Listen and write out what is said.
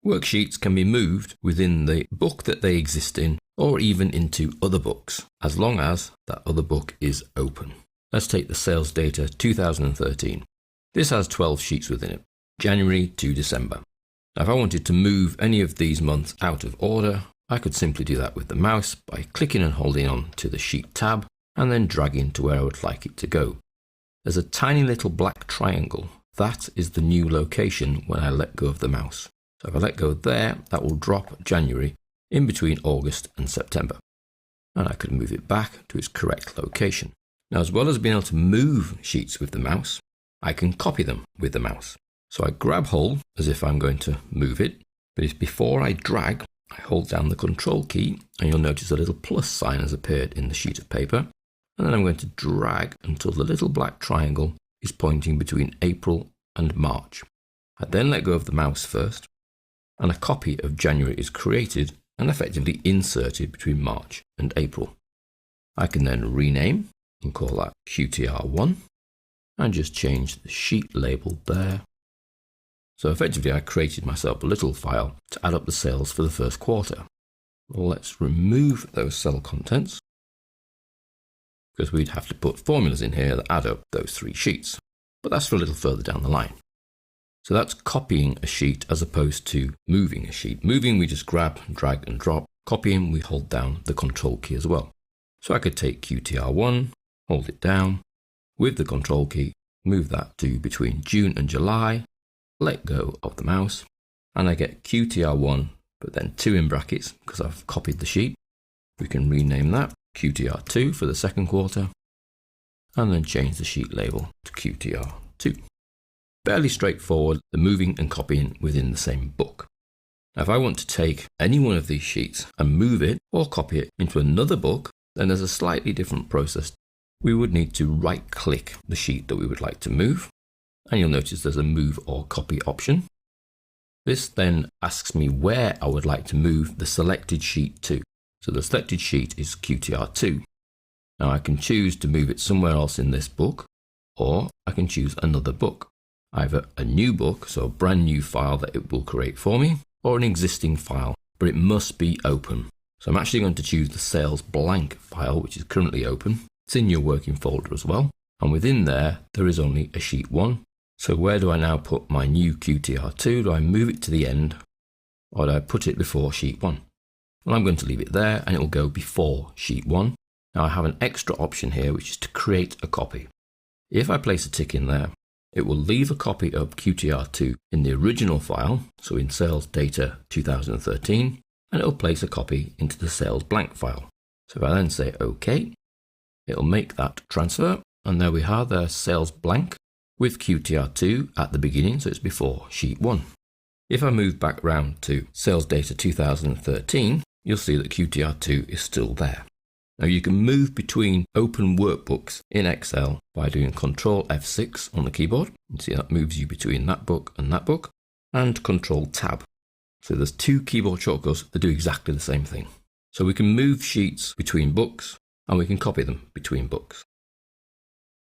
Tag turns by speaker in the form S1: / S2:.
S1: Worksheets can be moved within the book that they exist in, or even into other books, as long as that other book is open. Let's take the sales data 2013. This has 12 sheets within it, January to December. Now, if I wanted to move any of these months out of order, I could simply do that with the mouse by clicking and holding on to the Sheet tab and then dragging to where I would like it to go. There's a tiny little black triangle. That is the new location when I let go of the mouse. So if I let go there, that will drop January in between August and September. And I could move it back to its correct location. Now, as well as being able to move sheets with the mouse, I can copy them with the mouse. So I grab hold as if I'm going to move it, but if before I drag, I hold down the Control key, and you'll notice a little plus sign has appeared in the sheet of paper. And then I'm going to drag until the little black triangle is pointing between April and March. I then let go of the mouse first, and a copy of January is created and effectively inserted between March and April. I can then rename and call that QTR1 and just change the sheet label there. So effectively I created myself a little file to add up the sales for the first quarter. Well, let's remove those cell contents because we'd have to put formulas in here that add up those three sheets, but that's for a little further down the line. So that's copying a sheet as opposed to moving a sheet. Moving, we just grab, drag and drop. Copying, we hold down the Control key as well. So I could take QTR1, hold it down, with the Control key, move that to between June and July, let go of the mouse, and I get QTR1, but then 2 in brackets because I've copied the sheet. We can rename that QTR2 for the second quarter, and then change the sheet label to QTR2. Fairly straightforward, the moving and copying within the same book. Now, if I want to take any one of these sheets and move it or copy it into another book, then there's a slightly different process. We would need to right-click the sheet that we would like to move, and you'll notice there's a move or copy option. This then asks me where I would like to move the selected sheet to. So the selected sheet is QTR2. Now I can choose to move it somewhere else in this book, or I can choose another book. Either a new book, so a brand new file that it will create for me, or an existing file, but it must be open. So I'm actually going to choose the sales blank file, which is currently open. It's in your working folder as well. And within there is only a sheet 1. So where do I now put my new QTR2? Do I move it to the end, or do I put it before sheet 1? Well, I'm going to leave it there and it will go before sheet 1. Now I have an extra option here, which is to create a copy. If I place a tick in there, it will leave a copy of QTR2 in the original file, so in sales data 2013, and it will place a copy into the sales blank file. So if I then say OK, it will make that transfer, and there we have the sales blank with QTR2 at the beginning, so it's before sheet 1. If I move back round to sales data 2013, you'll see that QTR2 is still there. Now you can move between open workbooks in Excel by doing Control F6 on the keyboard. You see that moves you between that book, and Control Tab. So there's 2 keyboard shortcuts that do exactly the same thing. So we can move sheets between books and we can copy them between books.